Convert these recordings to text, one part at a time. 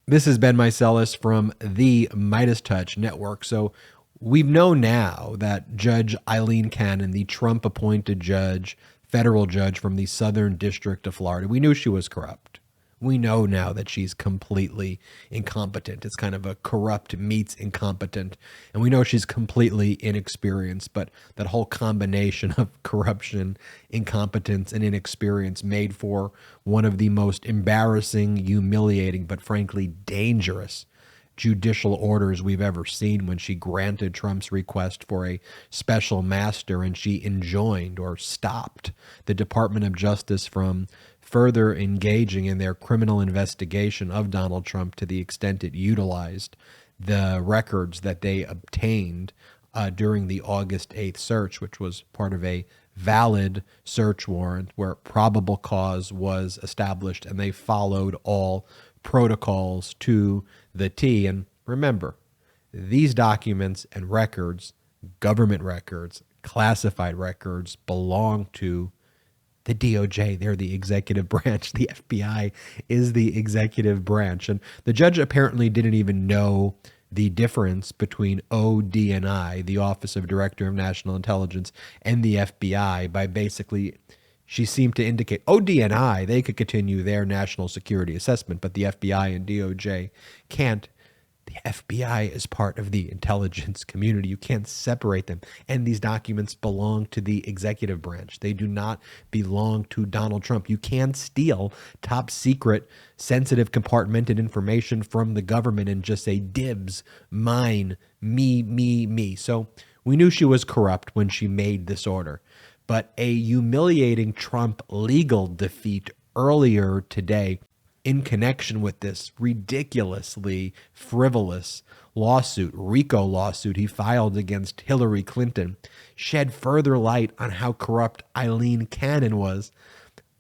This is Ben Meiselas from the MeidasTouch network. So we know now that Judge Aileen Cannon, the Trump-appointed judge, federal judge from the Southern District of Florida, we knew she was corrupt. We know now that she's completely incompetent. It's kind of a corrupt meets incompetent. And we know she's completely inexperienced, but that whole combination of corruption, incompetence, and inexperience made for one of the most embarrassing, humiliating, but frankly dangerous judicial orders we've ever seen, when she granted Trump's request for a special master and she enjoined or stopped the Department of Justice from further engaging in their criminal investigation of Donald Trump to the extent it utilized the records that they obtained during the August 8th search, which was part of a valid search warrant where probable cause was established, and they followed all protocols to the T. And remember, these documents and records, government records, classified records, belong to the DOJ. They're the executive branch. The FBI is the executive branch. And the judge apparently didn't even know the difference between ODNI, the Office of Director of National Intelligence, and the FBI by basically, she seemed to indicate ODNI, they could continue their national security assessment, but the FBI and DOJ can't. The FBI is part of the intelligence community. You can't separate them. And these documents belong to the executive branch. They do not belong to Donald Trump. You can steal top secret, sensitive, compartmented information from the government and just say, dibs, mine, me. So we knew she was corrupt when she made this order. But a humiliating Trump legal defeat earlier today in connection with this ridiculously frivolous lawsuit, RICO lawsuit he filed against Hillary Clinton, shed further light on how corrupt Aileen Cannon was,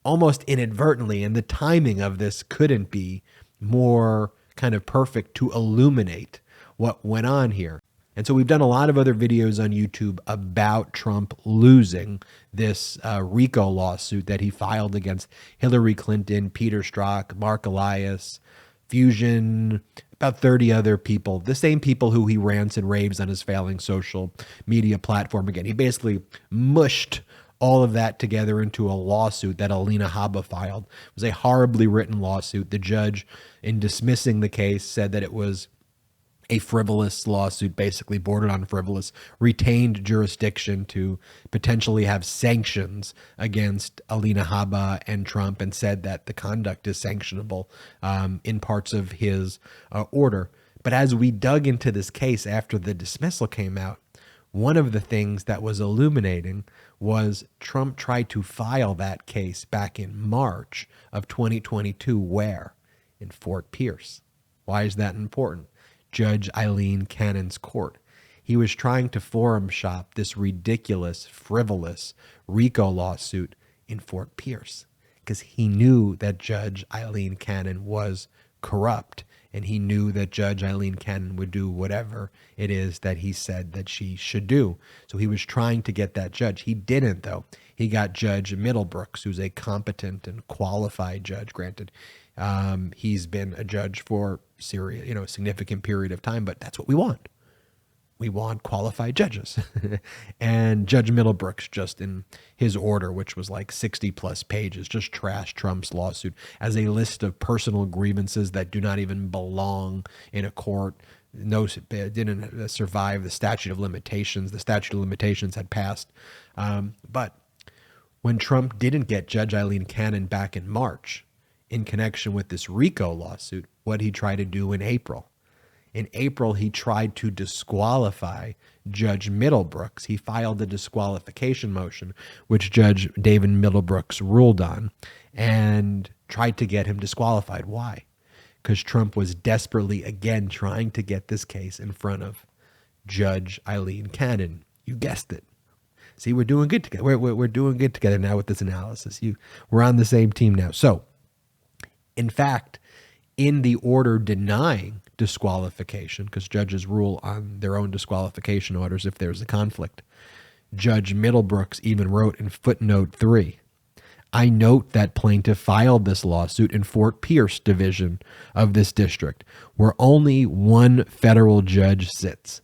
almost inadvertently. And the timing of this couldn't be more kind of perfect to illuminate what went on here. And so we've done a lot of other videos on YouTube about Trump losing this RICO lawsuit that he filed against Hillary Clinton, Peter Strzok, Mark Elias, Fusion, about 30 other people, the same people who he rants and raves on his failing social media platform again. He basically mushed all of that together into a lawsuit that Alina Habba filed. It was a horribly written lawsuit. The judge, in dismissing the case, said that it was a frivolous lawsuit, basically bordered on frivolous, retained jurisdiction to potentially have sanctions against Alina Habba and Trump, and said that the conduct is sanctionable in parts of his order. But as we dug into this case after the dismissal came out, one of the things that was illuminating was Trump tried to file that case back in March of 2022. Where? In Fort Pierce. Why is that important? Judge Aileen Cannon's court. He was trying to forum shop this ridiculous, frivolous RICO lawsuit in Fort Pierce because he knew that Judge Aileen Cannon was corrupt, and he knew that Judge Aileen Cannon would do whatever it is that he said that she should do. So he was trying to get that judge. He didn't, though. He got Judge Middlebrooks, who's a competent and qualified judge, granted. He's been a judge for a significant period of time, but that's what we want. We want qualified judges. And Judge Middlebrooks, just in his order, which was like 60 plus pages, just trashed Trump's lawsuit as a list of personal grievances that do not even belong in a court. No, didn't survive the statute of limitations. The statute of limitations had passed. But when Trump didn't get Judge Aileen Cannon back in March, in connection with this RICO lawsuit, what he tried to do in April. In April, he tried to disqualify Judge Middlebrooks. He filed a disqualification motion, which Judge David Middlebrooks ruled on, and tried to get him disqualified. Why? Because Trump was desperately, again, trying to get this case in front of Judge Aileen Cannon. You guessed it. See, we're doing good together. We're doing good together now with this analysis. We're on the same team now. So, in fact, in the order denying disqualification, because judges rule on their own disqualification orders if there's a conflict, Judge Middlebrooks even wrote in footnote 3, I note that plaintiff filed this lawsuit in Fort Pierce division of this district, where only one federal judge sits,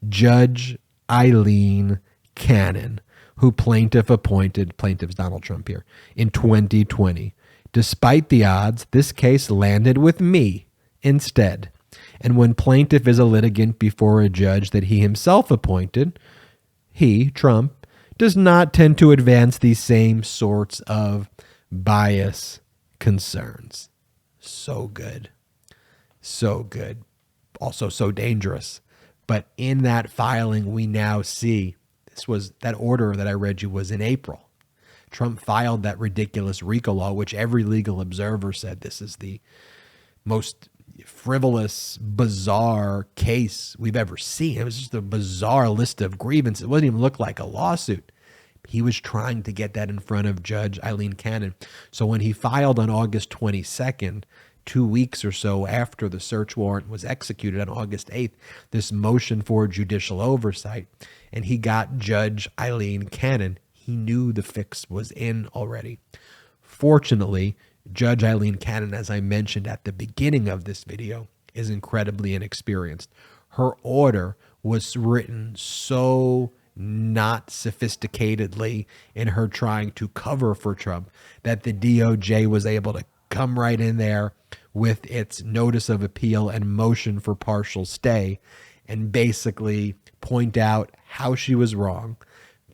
Judge Aileen Cannon, who plaintiff appointed, plaintiff's Donald Trump here, in 2020. Despite the odds, this case landed with me instead. And when plaintiff is a litigant before a judge that he himself appointed, he, Trump, does not tend to advance these same sorts of bias concerns. So good. So good. Also so dangerous. But in that filing, we now see, that order that I read you was in April. Trump filed that ridiculous RICO law, which every legal observer said this is the most frivolous, bizarre case we've ever seen. It was just a bizarre list of grievances. It wouldn't even look like a lawsuit. He was trying to get that in front of Judge Aileen Cannon. So when he filed on August 22nd, 2 weeks or so after the search warrant was executed on August 8th, this motion for judicial oversight, and he got Judge Aileen Cannon. He knew the fix was in already. Fortunately, Judge Aileen Cannon, as I mentioned at the beginning of this video, is incredibly inexperienced. Her order was written so not sophisticatedly in her trying to cover for Trump that the DOJ was able to come right in there with its notice of appeal and motion for partial stay and basically point out how she was wrong,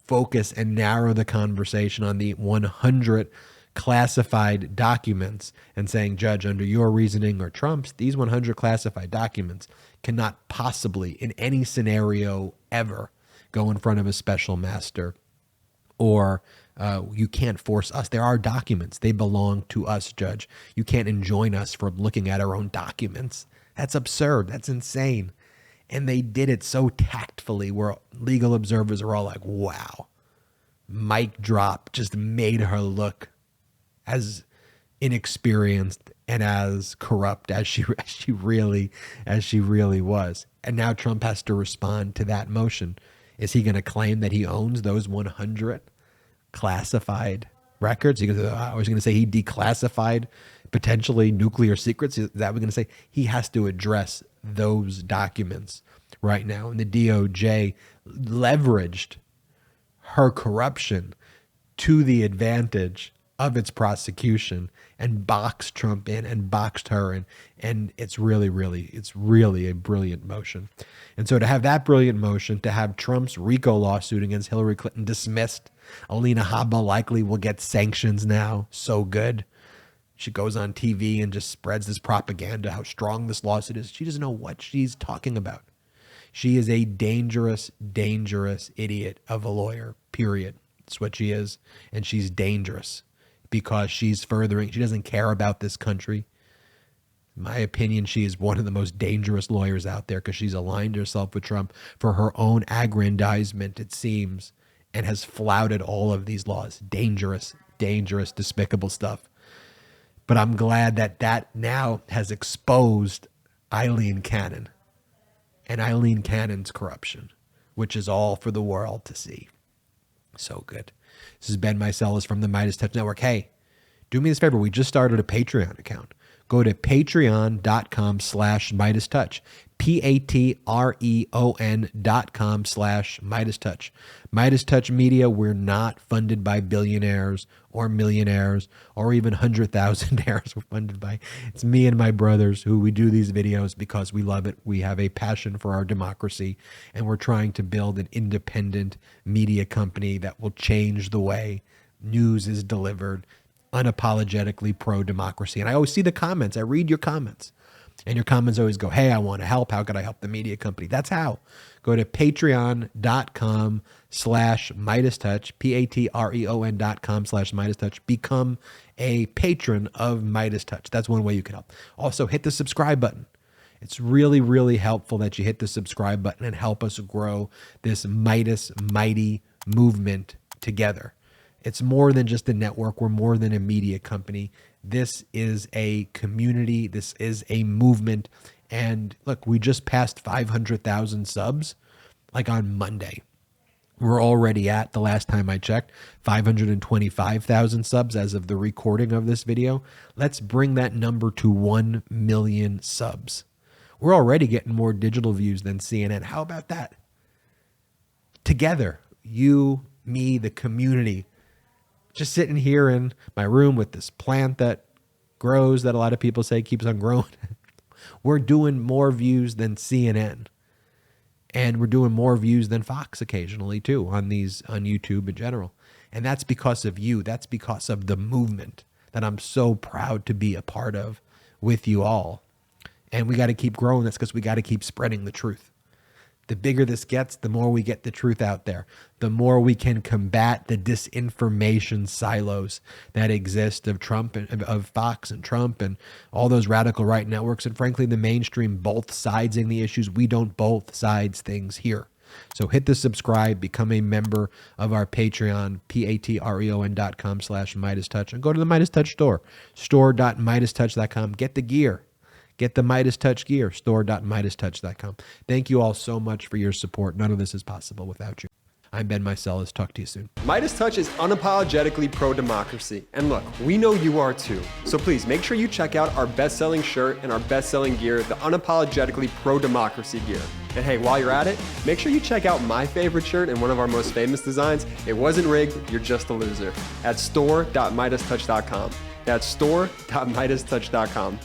focus and narrow the conversation on the 100 classified documents and saying, Judge, under your reasoning or Trump's, these 100 classified documents cannot possibly in any scenario ever go in front of a special master, or you can't force us. There are documents. They belong to us, Judge. You can't enjoin us from looking at our own documents. That's absurd. That's insane. And they did it so tactfully where legal observers are all like, wow, mic drop, just made her look as inexperienced and as corrupt as she really was. And now Trump has to respond to that motion. Is he going to claim that he owns those 100 classified records? I was going to say he declassified potentially nuclear secrets. Is that what we're going to say? He has to address those documents right now. And the DOJ leveraged her corruption to the advantage of its prosecution and boxed Trump in and boxed her in. And it's really a brilliant motion. And so to have that brilliant motion, to have Trump's RICO lawsuit against Hillary Clinton dismissed, Alina Habba likely will get sanctions now. So good. She goes on TV and just spreads this propaganda, how strong this lawsuit is. She doesn't know what she's talking about. She is a dangerous, dangerous idiot of a lawyer, period. That's what she is. And she's dangerous because she doesn't care about this country. In my opinion, she is one of the most dangerous lawyers out there because she's aligned herself with Trump for her own aggrandizement, it seems, and has flouted all of these laws. Dangerous, dangerous, despicable stuff. But I'm glad that now has exposed Aileen Cannon and Aileen Cannon's corruption, which is all for the world to see. So good. This is Ben Meiselas from the MeidasTouch Network. Hey, do me this favor. We just started a Patreon account. Go to patreon.com/MeidasTouch. patreon.com/MeidasTouch. MeidasTouch Media, we're not funded by billionaires or millionaires or even 100,000aires. We're funded by, it's me and my brothers who we do these videos because we love it. We have a passion for our democracy, and we're trying to build an independent media company that will change the way news is delivered, unapologetically pro-democracy. And I always see the comments. I read your comments. And your comments always go, hey, I want to help. How could I help the media company? That's how. Go to patreon.com/MeidasTouch, patreon.com/MeidasTouch. Become a patron of MeidasTouch. That's one way you can help. Also, hit the subscribe button. It's really, really helpful that you hit the subscribe button and help us grow this Meidas mighty movement together. It's more than just a network. We're more than a media company. This is a community. This is a movement. And look, we just passed 500,000 subs like on Monday. We're already at, the last time I checked, 525,000 subs as of the recording of this video. Let's bring that number to 1 million subs. We're already getting more digital views than CNN. How about that? Together, you, me, the community, just sitting here in my room with this plant that grows, that a lot of people say keeps on growing. We're doing more views than CNN. And we're doing more views than Fox occasionally too on YouTube in general. And that's because of you. That's because of the movement that I'm so proud to be a part of with you all. And we got to keep growing. That's because we got to keep spreading the truth. The bigger this gets, the more we get the truth out there, the more we can combat the disinformation silos that exist of Trump and of Fox and Trump and all those radical right networks. And frankly, the mainstream both sidesing the issues. We don't both sides things here. So hit the subscribe, become a member of our Patreon, patreon.com/MeidasTouch, and go to the MeidasTouch store, store.MeidasTouch.com. Get the gear. Get the MeidasTouch gear, store.MeidasTouch.com. Thank you all so much for your support. None of this is possible without you. I'm Ben Meiselas. Talk to you soon. MeidasTouch is unapologetically pro-democracy. And look, we know you are too. So please make sure you check out our best-selling shirt and our best-selling gear, the unapologetically pro-democracy gear. And hey, while you're at it, make sure you check out my favorite shirt and one of our most famous designs. It wasn't rigged, you're just a loser. At store.MeidasTouch.com. That's store.MeidasTouch.com.